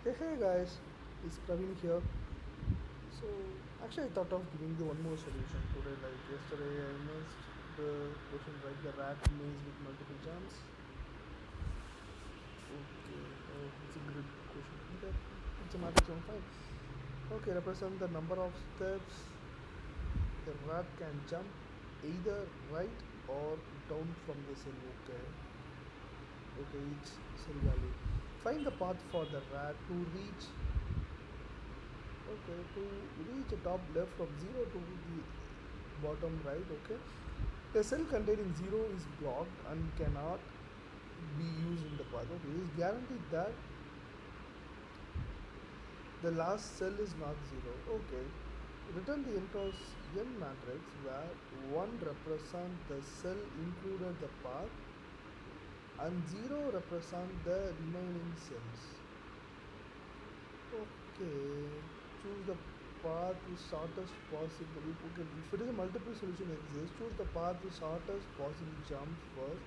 Hey guys, it's Praveen here. So actually I thought of giving you one more solution today. Like yesterday I missed the question, right? The rat maze with multiple jumps. Okay, it's a good question. Okay, it's a matrix on fine. Okay, represent the number of steps the rat can jump either right or down from the cell. Okay, okay, each cell value. Find the path for the rat to reach. Okay, to reach the top left from 0 to the bottom right. Okay, a cell containing 0 is blocked and cannot be used in the path. Okay, it is guaranteed that the last cell is not 0. Okay, return the enters n matrix where 1 represents the cell included the path and 0 represents the remaining cells. Okay, choose the path with shortest possible. Okay, if it is a multiple solution exists, choose the path with shortest possible jump first.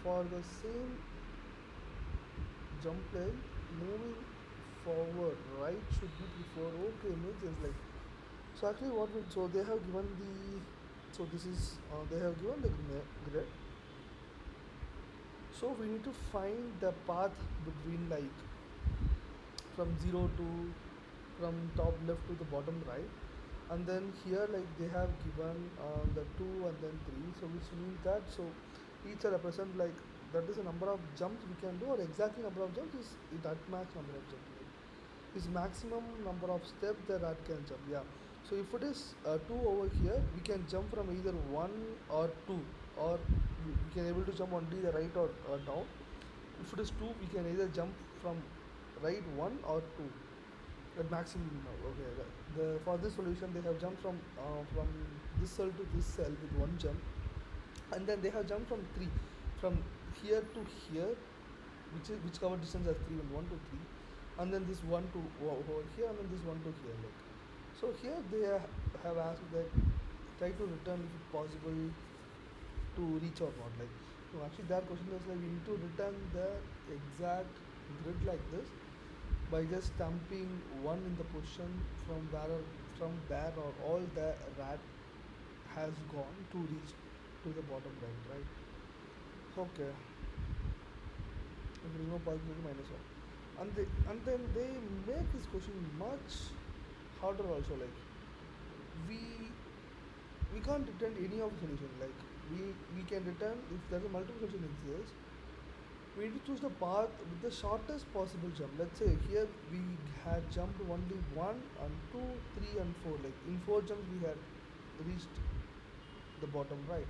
For the same jump lane, moving forward, right should be preferred. Okay, makes sense. Like so, actually, what we so they have given the so this is they have given the grid. So we need to find the path between like from 0 to from top left to the bottom right, and then here like they have given the 2 and then 3, so which means that so each represent like that is the number of jumps we can do, or exactly number of jumps is that max number of jumps is maximum number of steps the rat can jump. Yeah, so if it is 2 over here, we can jump from either 1 or 2, or we can able to jump only the right or down. If it is 2, we can either jump from right 1 or 2 at maximum now. Okay, the for this solution they have jumped from this cell to this cell with one jump, and then they have jumped from 3 from here to here, which cover distance as 3 and 1 to 3, and then this 1 to over here, and then this 1 to here. Like so here they have asked that try to return if possible to reach or not. Like no, actually that question is like we need to return the exact grid like this by just stamping one in the position from where or all the rat has gone to reach to the bottom right. Okay, if remove possibility minus one, and then they make this question much harder also. Like we we can't return any of the solution. Like we can return if there's a multiple solution exists, we need to choose the path with the shortest possible jump. Let's say here we had jumped only 1 and 2, 3 and 4. Like in 4 jumps we had reached the bottom right.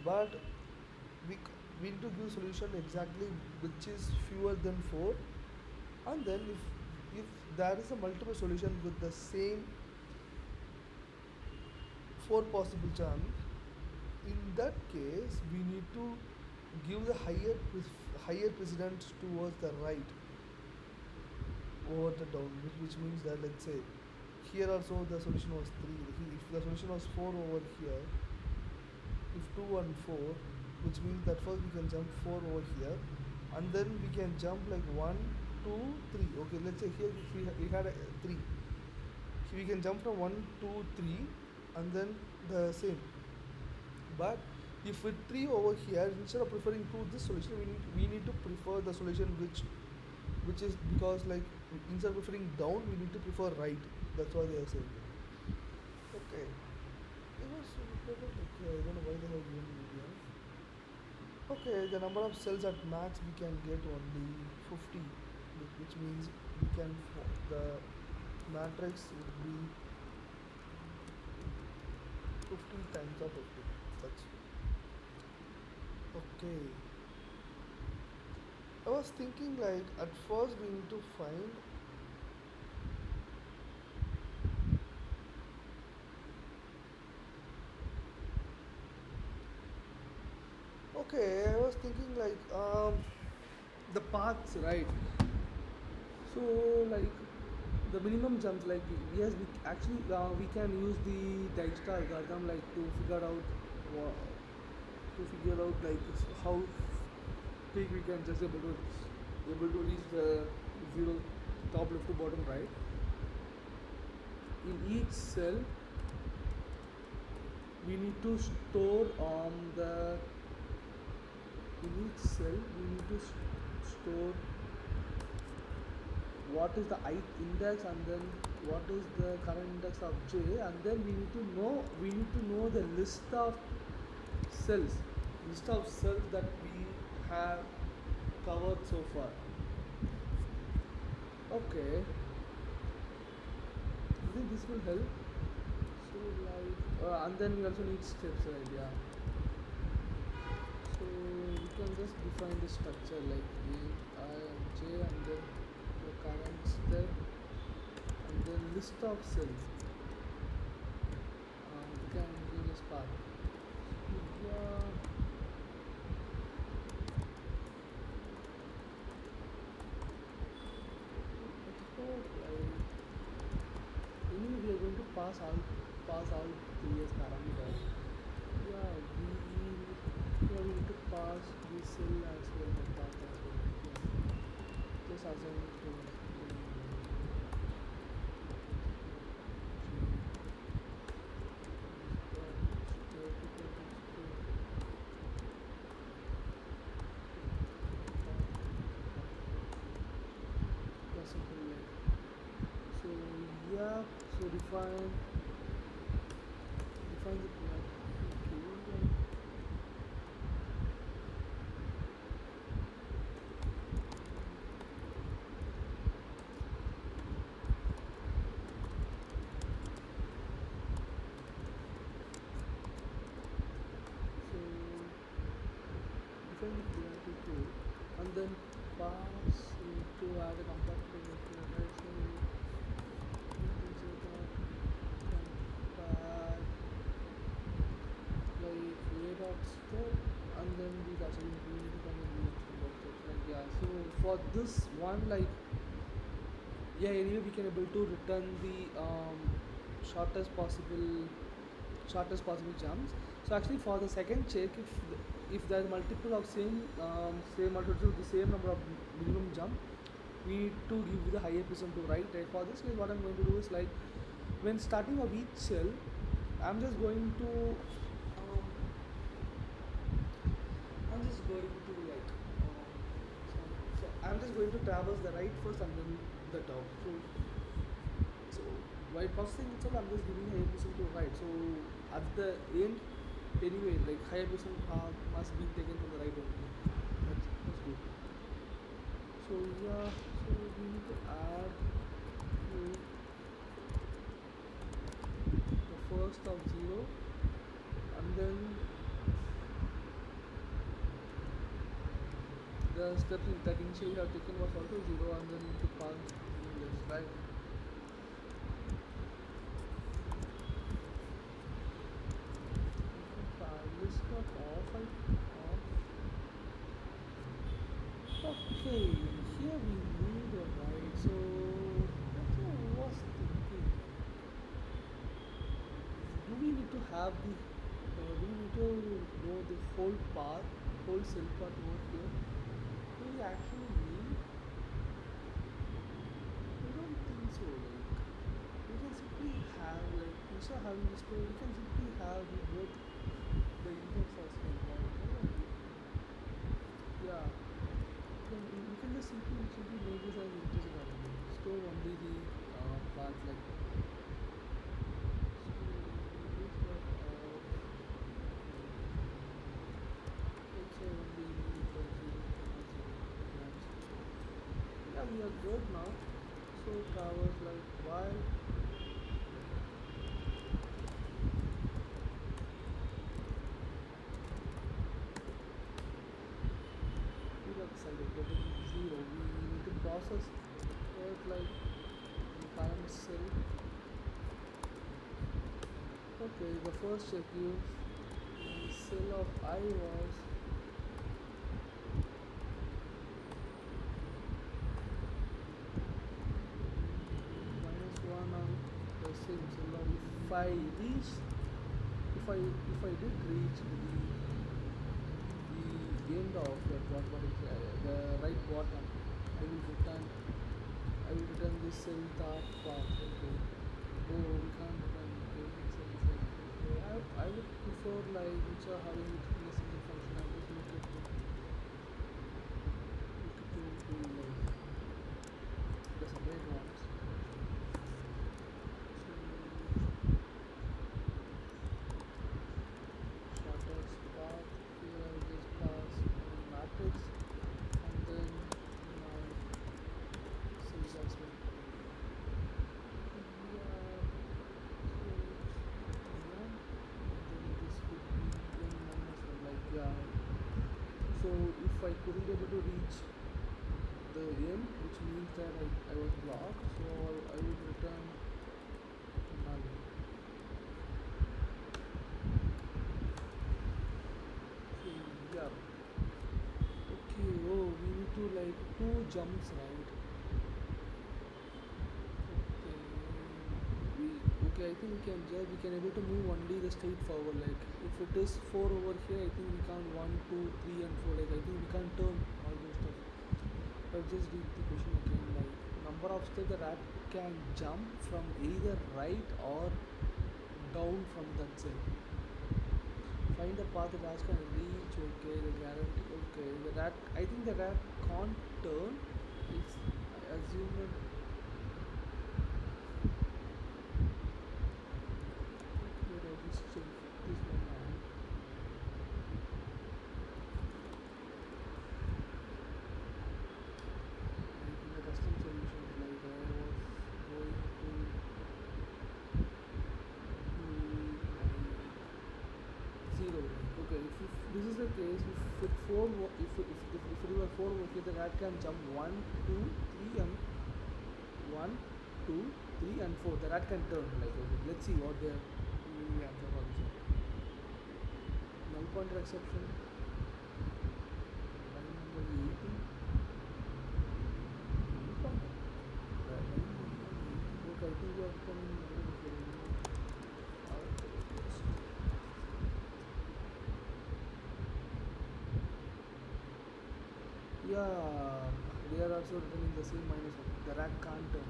But we, we need to give solution exactly which is fewer than 4. And then if there is a multiple solution with the same 4 possible jumps, in that case we need to give the higher precedence towards the right over the down, which means that let's say here also the solution was 3. If the solution was 4 over here, if 2 and 4, which means that first we can jump 4 over here, and then we can jump like 1 2 3. Okay, let's say here if we had a 3, we can jump from 1 2 3, and then the same. But if with 3 over here, instead of preferring to this solution, we need to prefer the solution which is because like instead of preferring down, we need to prefer right. That's why they are saying it. Okay. It was okay. I don't know why they have given median. Okay, the number of cells at max we can get only 50, which means we can the matrix would be 50 times of 50. That's okay. I was thinking like at first we need to find. Okay, I was thinking like the paths, right? So like the minimum jumps, like yes, we actually we can use the Dijkstra algorithm like to figure out like how big we can just able to reach the 0, top left to bottom right. In each cell we need to store the in each cell we need to store what is the ith index, and then what is the current index of j, and then we need to know the list of cells that we have covered so far. Okay, I think this will help. So like and then we also need steps, right? Yeah, so we can just define the structure like a, I, and j, and then the current step, and then list of cells. We can do this part. Yeah. I hope like anyway we are going to pass all previous parameters. Yeah, we need to pass this cell as well, the path as well. Yeah. Just assign it to simple like. So yeah, so define the plan. Okay. So define the priority too, and then pass to add a compactor right. So compare like a dot step, and then we actually need to come and use dot steps like. Yeah, so for this one like, yeah, anyway we can able to return the shortest possible shortest possible jumps. So actually for the second check, if there is multiple of same multiple of the same number of minimum jump, we need to give the higher percent to right. For this case what I'm going to do is like, when starting of each cell I'm just going to um, I'm just going to like so I'm just going to traverse the right first and then the top. So while processing itself I'm just giving higher percent to right. So at the end anyway like higher percent must be taken from the right only. That's good. So yeah, so we need to add the first of 0, and then the step that initially we have taken was also 0, and then we need to pass this, right? List not off, off. Okay, here we need a right. So that's what I was thinking. Do we need to have the do we need to know the whole path, whole cell path over here? Do we actually need? I don't think so. Like we can simply have like, instead of having this code, we can simply have the both the index as well. Right? Yeah. We can just simply make this as integer variable. Store only the path like. Yeah, we are good now. So towers like while we got decided getting 0, we need to process it like the current cell. Okay, the first check is the cell of I was -1 on the same cell of. If I reach, if I did reach the end of that, what is the right bottom, I will return I will return this cell that path. Okay. Oh, we can't return basic cells. Like, okay. I would prefer like which are having it in a single function. I just make it to like the separate ones. So shortest path here I will just pass my matrix and then my cells as well. Yeah, so yeah, then this would be n minus 1 like yeah. So if I couldn't able to reach the n, which means that I was blocked, so I would return null. So yeah, okay. Oh, we need to like two jumps, right? Okay, we okay. I think we can able to move only the straight forward. Like if it is 4 over here, I think we can't 1, 2, 3, and 4. Like I think we can't turn all those stuff. I'll just read the question again. Like number of steps the rat can jump from either right or down from that cell. Find the path the rat can reach. Okay, the guarantee. Okay, the rat. I think the rat can't turn. It's I assume that. Wait, I just check this one now. Like in the custom solutions, like I was going to zero. Like, okay, if this is the case, if it four, if it were 4 over here, the rat can jump 1, 2, 3, and 1, 2, 3, and 4. The rat can turn. Like okay, let's see what the answer for this one. Null pointer exception. Line number 18. Null pointer. Line number 18. Okay, I think we have come yeah, they are also returning the same minus 1. The rat can't turn.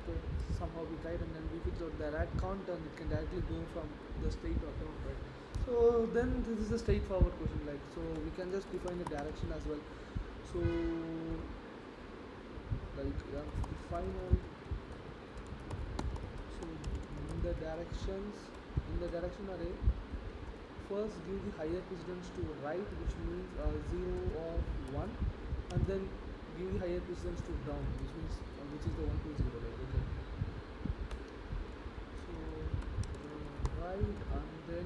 Okay, somehow we tried and then we fixed out the rat can't turn. It can directly go from the straight or down, right? So then this is a straightforward question. Like so, we can just define the direction as well. So like yeah, define all. So in the direction array, first give the higher precedence to right, which means 0 or 1, and then give the higher precedence to down, which is the 1 to 0. Like okay, so right and then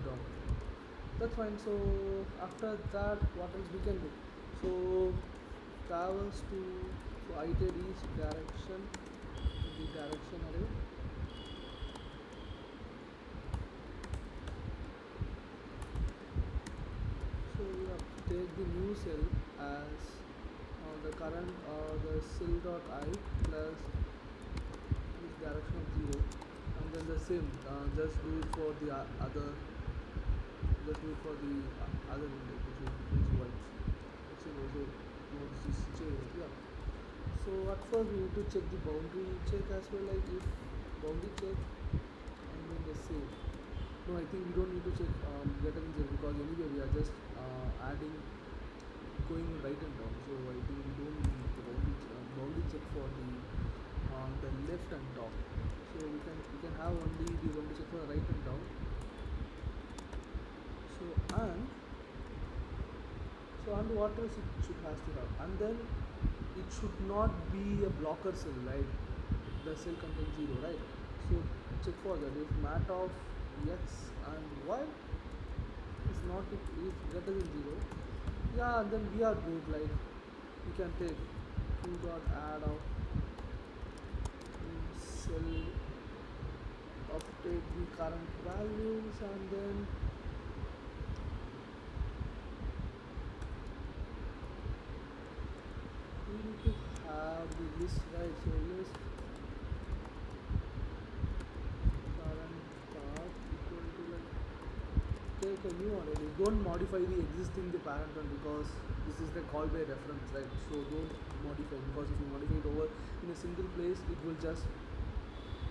down. That's fine. So after that, what else we can do? So traverse to so iterate each direction, the direction array. So we have to take the new cell as the current the cell dot I plus this direction of 0, and then the same just do it for the other, just do it for the other index, which is y. So what's this j? Yeah. So at first we need to check the boundary check as well, like if boundary check and then the same. No, I think we don't need to check greater than 0 because anyway we are just adding going right and down. So I think we don't need the boundary check for the left and top. So we can have only the boundary check for right and down. So and what else it should has to have, and then it should not be a blocker cell, right? The cell contains 0, right? So check for that. If mat of x and y is not is greater than 0, yeah, then we are good. Like we can take q dot add of cell of take the current values, and then we need to have the list, right? So list current path equal to like take make a new one. And you don't modify the existing the parent one because this is the call by reference, right? So don't modify, because if you modify it over in a single place, it will just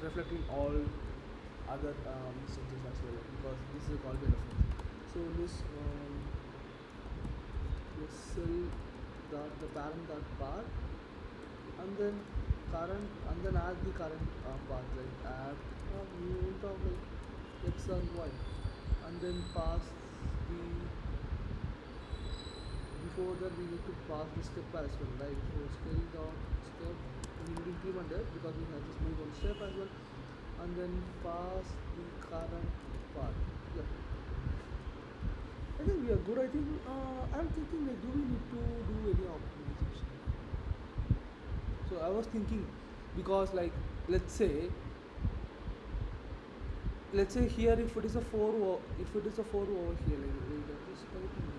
reflect in all other instances as well, because this is a call by reference. So this cell dot the parent dot path, and then current, and then add the current path, like add unit of like x and y, and then pass the, before that we need to pass the step as well, right? So scale dot step, we need to increment it because we have just made one step as well, and then pass the current path. Yeah, I think we are good. I think I'm thinking like, do we need to do any optimization? So I was thinking, because like, let's say let's say here, if it is a 4 if it is a 4 over here, like just type in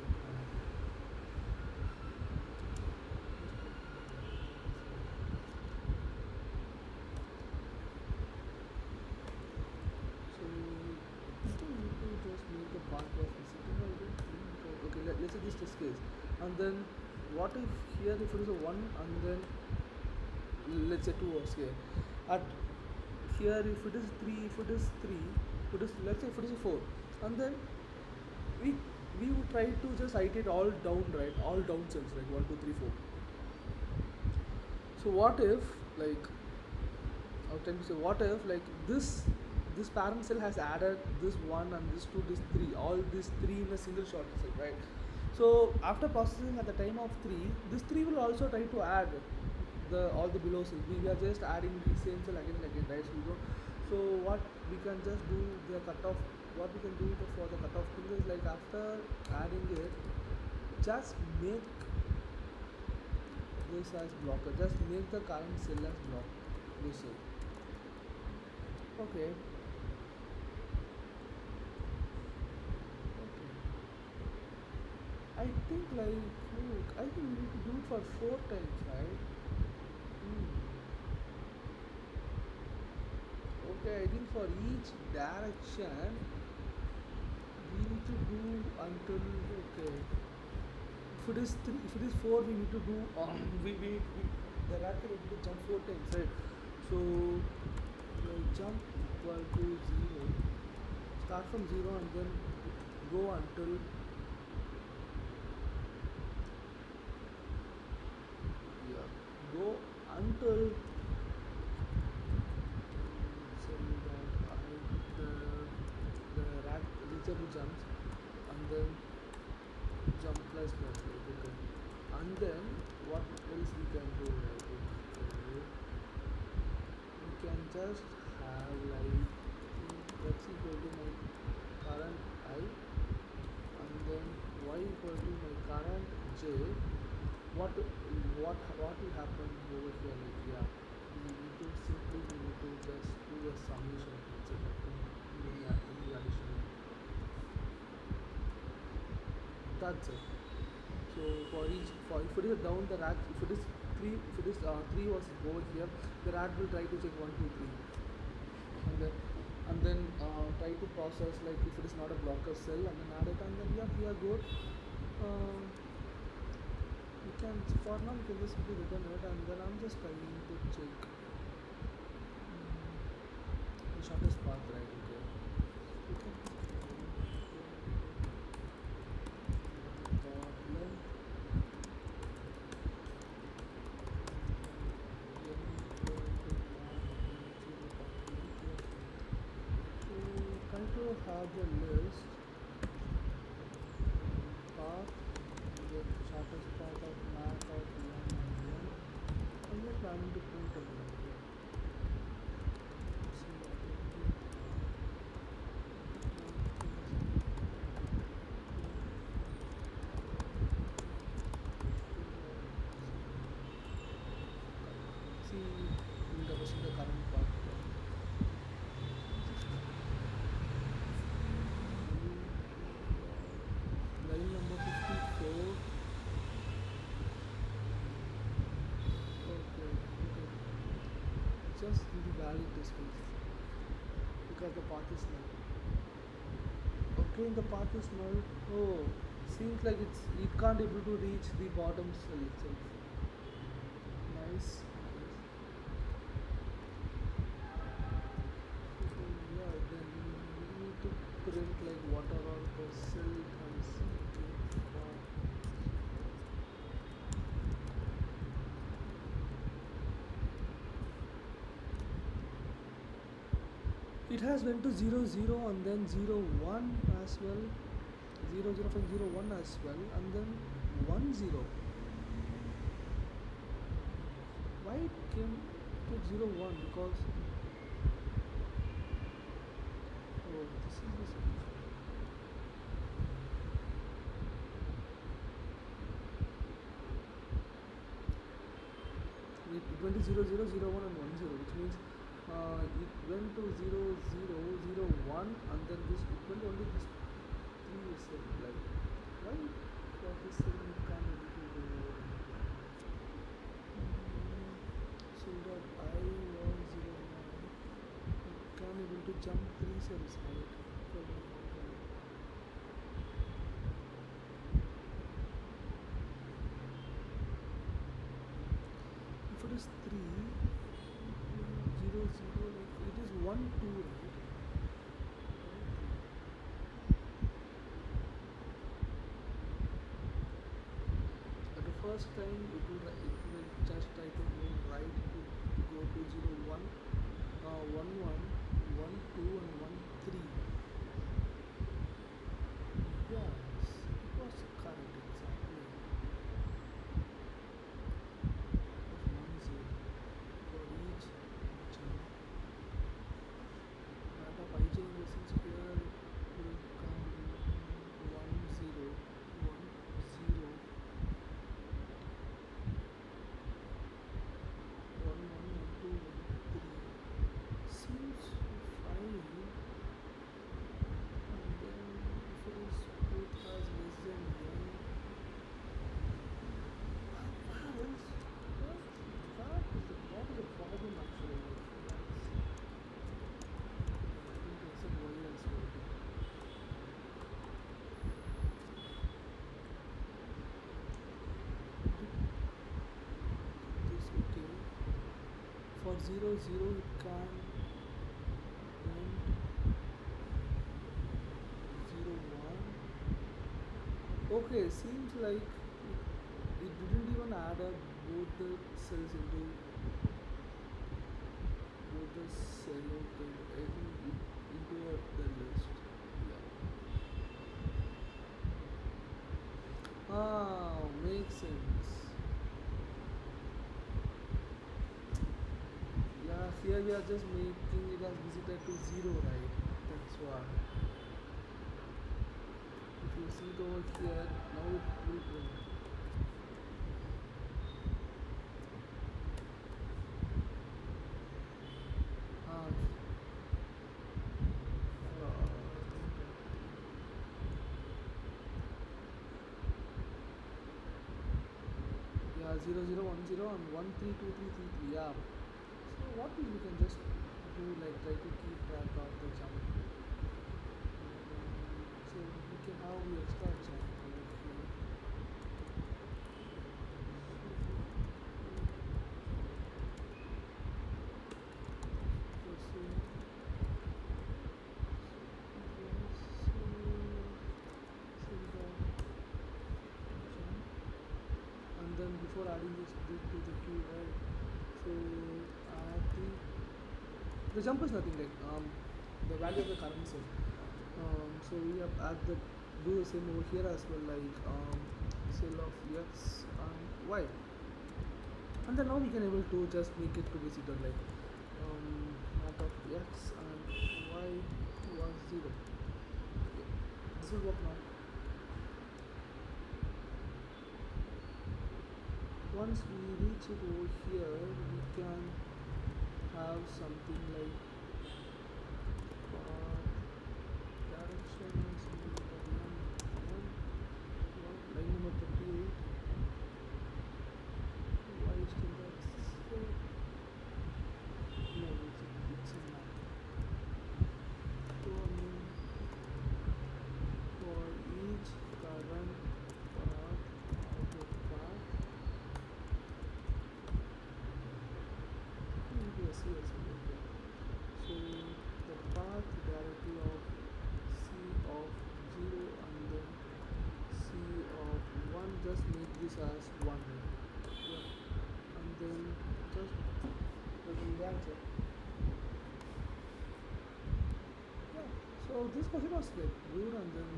so I think we need to just make the path of visiting. I don't think okay, let's say this test case, and then what if here, if it is a 1, and then let's say 2 over here, at here if it is 3, if it is 3, if it is, let's say if it is a 4, and then we we would try to just iterate all down, right? All down cells, like 1 2 3 4. So what if, like, I was trying to say, what if like this parent cell has added this 1 and this 2, this 3, all these 3 in a single short cell, right? So after processing at the time of 3, this 3 will also try to add the all the below cells. We are just adding the same cell again and again, right? So we don't. So what we can just do the cutoff. What we can do for the cutoff thing is, like, after adding it, just make this as blocker. Just make the current cell as block. This cell. Okay. Okay. I think like, look, I think we need to do it for 4 times, right? Hmm. Okay, I think for each direction we need to do until, okay. If it is 3, if it is 4, we need to do we the rat can able to jump 4 times, right? So jump equal to 0. Start from 0 and then go until, yeah, go until so that the rat reachable jumps, and then jump plus plus, like, okay, and then what else we can do, like, okay, we can just have like x equal to my current I, and then y equal to my current j. What will happen over here, like, yeah, we need to simply, we need to just do a summation, let's say, like, any addition, that's it. So for each, for if it is down the rat, if it is 3, if it is 3 was over here, the rat will try to check 1 2 3, and then try to process, like, if it is not a blocker cell, and then add it, and then, yeah, we are good. um, we can, for now we can just simply return it, and then I'm just trying to check the shortest path, right? Okay, we can dot length so try to have the list path, the shortest path of math of 1 and 1. I'm just planning to print a minute. See what it will do. See, we'll represent the current path. Line number 54. Okay, okay. Just do the valid distance because the path is null. Okay. again the path is null. Oh, seems like it can't able to reach the bottom cell itself. Nice. So yeah, then we need to print like whatever the cell it has. It has went to 0 0 and then 0 1 as well, 0 0 from 0 1 as well, and then 1 0. Why it came to 0 1? Because oh, this is this. It went to 0 0 0 1 and 1 0, which means it went to 0 0 0 1, and then this it went only this 3 cell. Like why for this cell it can't able to do so that I was 0 1, it can able to jump 3 cells, right? If it is 3 0 0, like it is 1 2, right? At the first time it will just try to move right to go to 0 1, 1 1, 1 2 and 1 3. Yes, it was correct exactly. It was 1 0 for each jump. Matter of ij resistance here will come 1 0 1 0 1 1 1 2 1 3. Seems fine. And then if it is both has less than 1, what is the problem actually? That's I think there's a worry as well. This okay. For 0 0 it can went 0 1. Okay, seems like it didn't even add up both the cells into both the cell into the list. Yeah. Ah, makes sense. Yeah, here we are just making it as visited to 0, right? That's why. If you see it over here, now it will print. Ah, yeah, 0 0 1 0 and 1 3 2 3 3 3. Yeah. So what we can just do, like try to keep track of the jump. So we can have the extra jump over here. So and then before adding this to the queue, right? So add the jump is nothing like the value of the current cell. So we have add the do the same over here as well, like cell of x and y, and then now we can able to just make it to be zero, like map of x and y was 0. Okay. This will work now. Once we reach it over here, we can have something like direction is line number 38. Why is still that? No, it's a map. So, as 1, right? Yeah. And then just put in the answer. Yeah. So this question was like good, and then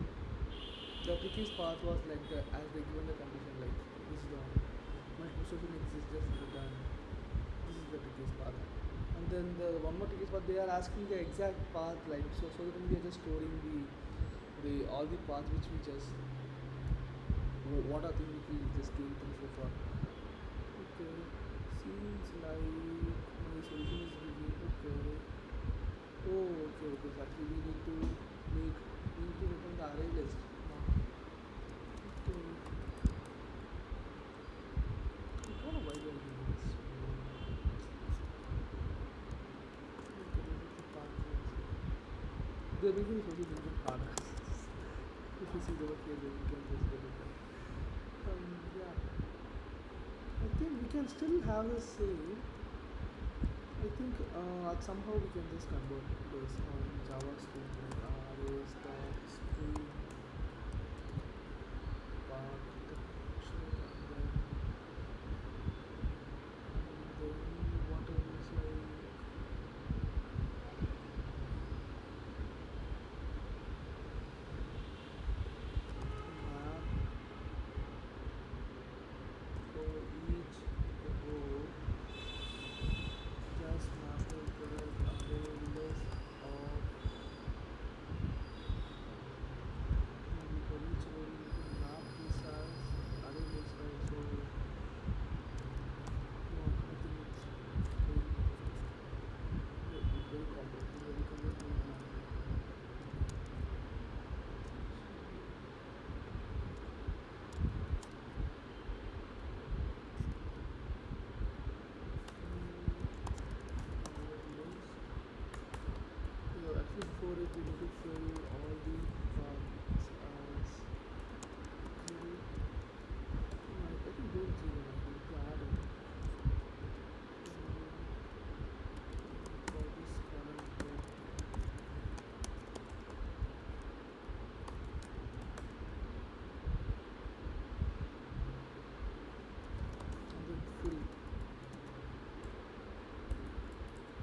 the trickiest part was like the as they given the condition like this is the multiple solution exists just done. This is the trickiest part. And then the one more trickiest part they are asking the exact path like so that we are just storing the all the paths which we just what are things which we just came through so far. Okay. Seems like my solution is revealed. Okay. Oh, okay. So actually we need to return the array list. Okay. I don't know why they are doing this. Okay, this is the part they're making this also a little bit harder. If you see the work here, then you can just get it done. Yeah. I think we can still have the same. I think somehow we can just convert this on JavaScript like arrays dot string architecture and then what else like map for each row just map it to like array list of maybe for each row we need to map this as array list, right? So no, I think it's very complex. We can just do it manually. So actually before it we need to fill all the paths as 0. I think don't 0, I need to add it. For this current row. And then fill.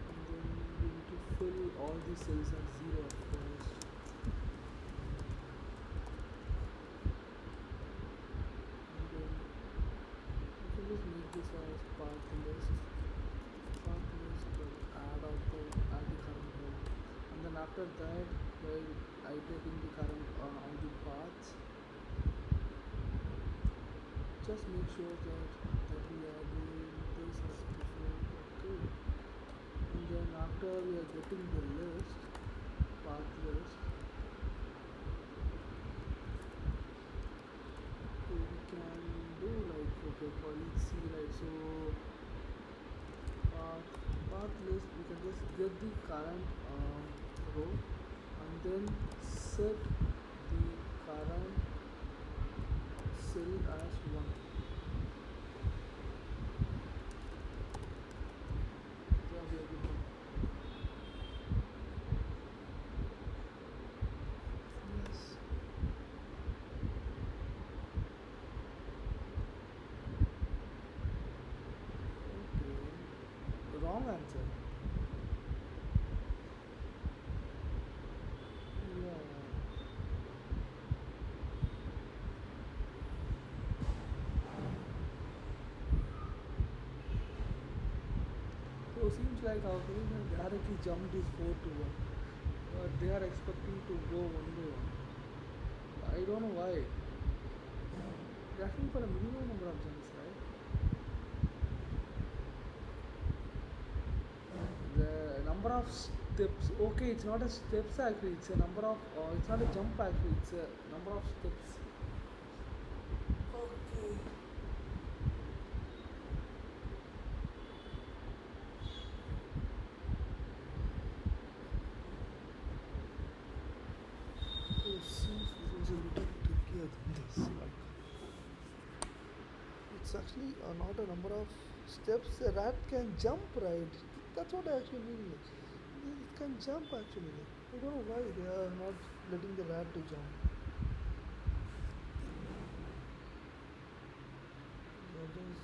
And then we need to fill all the cells as 0 at first. And then we can just make this as path list. Path list will add the current row. And then after that while iterating the current on the paths, just make sure that we are doing this as before. Okay. And then after we are getting the list, path list, so we can do like okay for each C, right? So path list we can just get the current row and then set the current cell as 1. Yeah, we are good now. Yes. Okay. Wrong answer. Yeah. So seems like our brain has directly jumped this 4 to 1. But they are expecting to go 1 by 1. I don't know why. They're asking for a minimum number of jumps, right? The number of steps. Okay, it's not a steps actually. It's a number of. It's not a jump actually. It's a number of steps. Okay. It seems this was a little trickier than this. Like, it's actually not a number of steps. A rat can jump, right? That's what I actually mean. Like, it can jump actually. Like, I don't know why they are not letting the rat to jump. is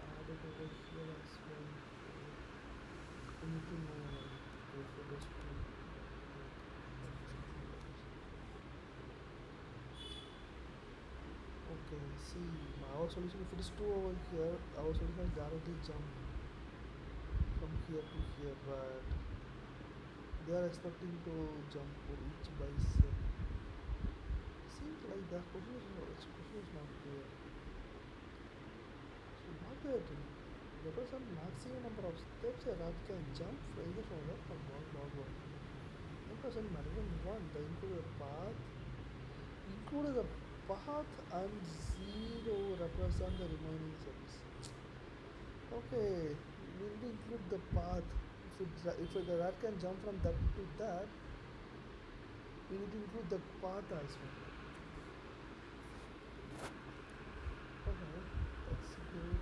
added over here as well. So we need to know like if it is two. Okay, see our solution if it is two over here, our solution is directly jump from here to here, but they are expecting to jump for each by self. Seems like that question is not clear. So what they are doing? Represent maximum number of steps a rat can jump for either from left or backward. Represent maximum one. The included path included the path and zero represent the remaining steps. Okay, we need to include the path. If the rat can jump from that to that, we need to include the path as well. Okay, that's good.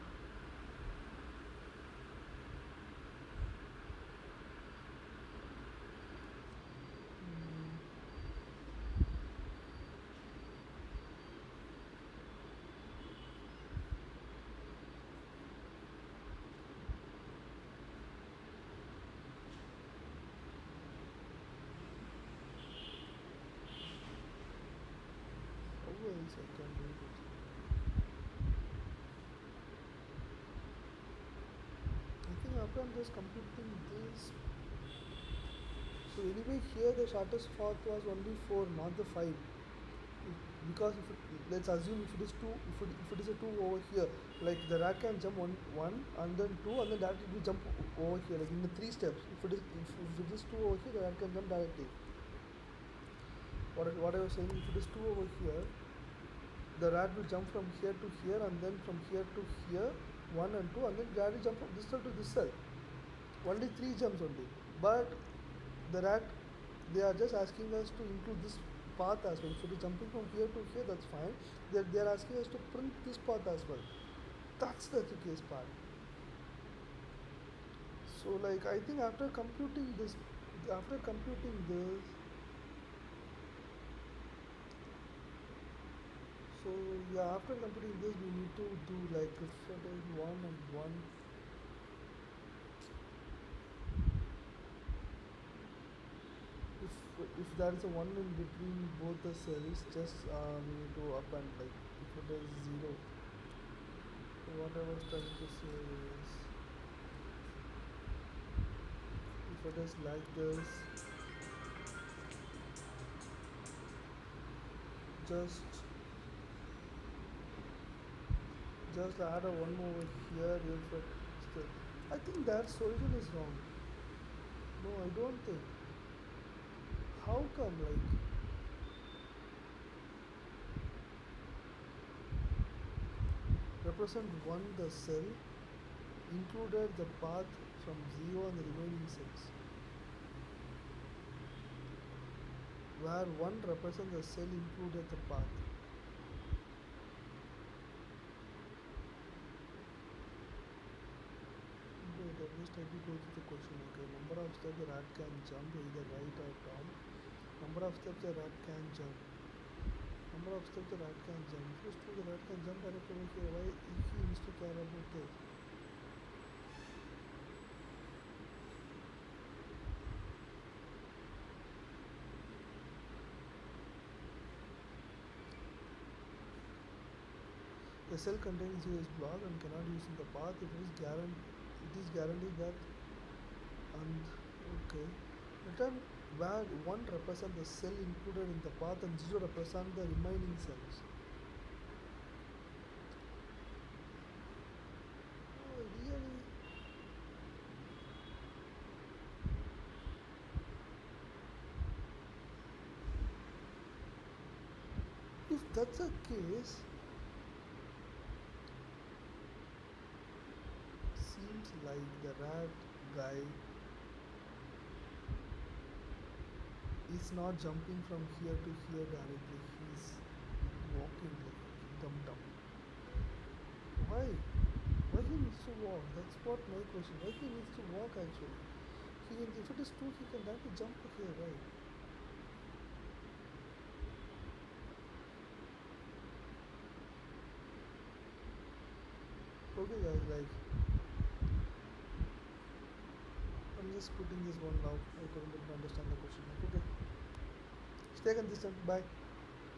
Mm, how else I can do it? I think after I'm just completing this. So anyway, here the shortest path was only 4, not the 5. Because if it, let's assume if it is 2, if it is a 2 over here, like the rat can jump one and then 2 and then directly it will jump over here, like in the 3 steps. If it is 2 over here, the rat can jump directly. What I was saying, if it is 2 over here, the rat will jump from here to here and then from here to here, 1 and 2, and then directly jump from this cell to this cell. Only 3 jumps only. But the rat, they are just asking us to include this path as well. If it is jumping from here to here, that's fine. They are asking us to print this path as well. That's the trickiest part. So like I think after computing this, so yeah, after computing this, we need to do like if it is one and one. If there is a one in between both the cells, just we need to append like if it is zero. So what I was trying to say is if it is like this, just just add a one over here if it still. I think that solution is wrong. No, I don't think. How come like represent one the cell included the path from zero and the remaining cells, where one represents the cell included the path. Wait, at least I will go to the question. Okay, number of steps the rat can jump either right or down. Number of steps the rat can jump. Number of steps the rat can jump. First, the rat can jump directly over here. Why he needs to care about this? The cell containing zero is blocked and cannot use in the path. It is guaranteed that and okay. Return where one represent the cell included in the path and zero represent the remaining cells. Oh, really? If that's the case, seems like the rat guy is not jumping from here to here directly. He's walking like dum dum. Why? Why he needs to walk? That's what my question. Why he needs to walk actually? If it is two, he can directly jump here, right? Okay guys, like I'm just putting this one now. I couldn't understand the question. Like, okay, stay consistent. Bye.